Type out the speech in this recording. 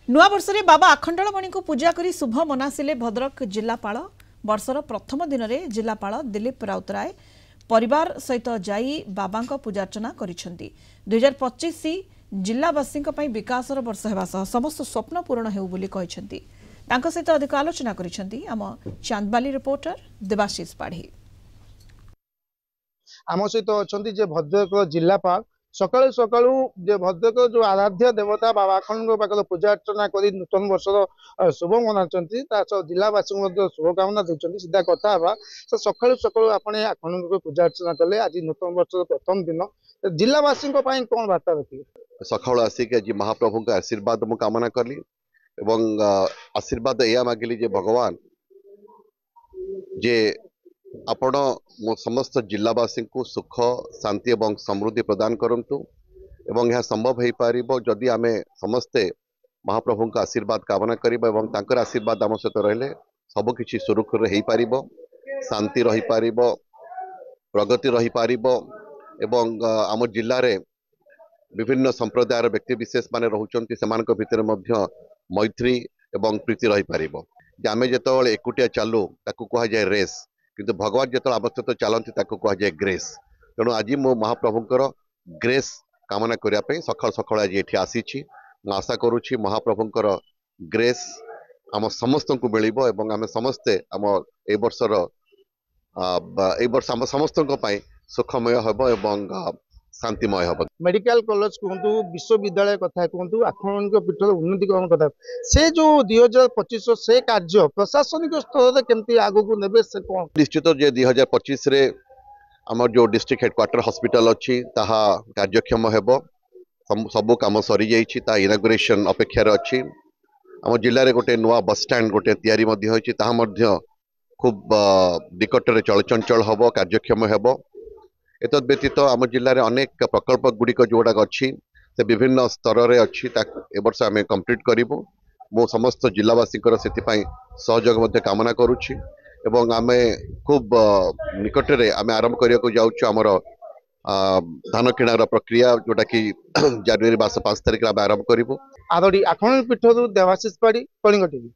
नुआ वर्ष में बाबा आखंडलमणि को पूजा करी शुभ मनासिले भद्रक जिलापाल। वर्षर प्रथम दिन में जिलापाल दिलीप राउतराय परिवार सहित जाई बाबा पूजार्चना करिसेंती। 2025 जिलावासी विकासर वर्ष होगा समस्त स्वप्न पूरण हो सहित अधिक आलोचना करिसेंती आम चांदबाली रिपोर्टर देवाशीष पाढ़ी। आम सहित अच्छा भद्रक जिलापाल सकालू सकालू भद्रक जो आराध्य देवता बाबा आखंड पाखर पूजा अर्चना कर नूतन वर्ष शुभ मना जिलावासी शुभकामना देते सीधा कथा तो सकालू सकालू आपने आखंड को पूजा अर्चना कले आज नूतन वर्ष प्रथम दिन जिलावासी कौन वार्ता रखिए सकाल आसिक आज महाप्रभु का आशीर्वाद मु कामना कली एवं आशीर्वाद या मागिली जे भगवान जे आपण समस्त जिलावासी को सुख शांति एवं समृद्धि प्रदान करंतु एवं यह संभव हो पार जदि आमे समस्ते महाप्रभु का आशीर्वाद कामना करिबा एवं तांकर आशीर्वाद आम सहित रहिले सब किछि सुरुखुर हो पार शांति रही पार प्रगति रही पार एवं आम जिले रे विभिन्न संप्रदायर व्यक्ति विशेष माने रहउचंती सेमानक भितर मध्य मैत्री एवं प्रीति रही पारिबो। जे आमे जेतबेले एकुटिया चालू ताकू कहा जाए रेस किंतु भगवान जेतबेले आवश्यक चलती ताकू कहा जाए ग्रेस। तेणु आज मो महाप्रभुंकर ग्रेस कामना करिया पे सकाळ सकाळ आज एठी आसीछि। मु आशा करूछि महाप्रभुंकर ग्रेस आम समस्त को मिलिबो एवं आमे समस्ते आम ए वर्ष आम समस्त सुखमय हबो एवं शांतिमय हम। मेडिकल कॉलेज कहतु विश्वविद्यालय कथा कहतु आखंड पीठर उन्नतिकरण कथा से जो 2025 से कार्य प्रशासनिक स्तर में केमती आगु को नेबे से कौन निश्चित जे 2025 रे हमर जो डिस्ट्रिक्ट हेडक्वार्टर हॉस्पिटल अच्छी ताहा कार्यक्षम हेबो सब काम सरी जाइछि ता इनागुरेशन अपेक्षा अच्छी। आम जिले में गोटे नुआ बस स्टैंड गोटे तैयारी मध्य होइछि ताहा मध्य खूब निकट रे चलचंचल हबो कार्यक्षम हेबो। एतद व्यतीत आम जिले में अनेक प्रकल्प गुड़िक जोड़ाक अच्छी से विभिन्न स्तर में अच्छी ए वर्ष आम कंप्लीट करूँ। मो समस्त जिलावासी सहयोग कामना करुच्ची एवं आम खूब निकट में आम आरंभ करने जाऊँ आमर धान किणार प्रक्रिया जोटा कि जनवरी मास 5 तारिख आम आरंभ करूँ। आदड़ी आखंड पीठर देवाशीष पाढ़ी कलिंग टीवी।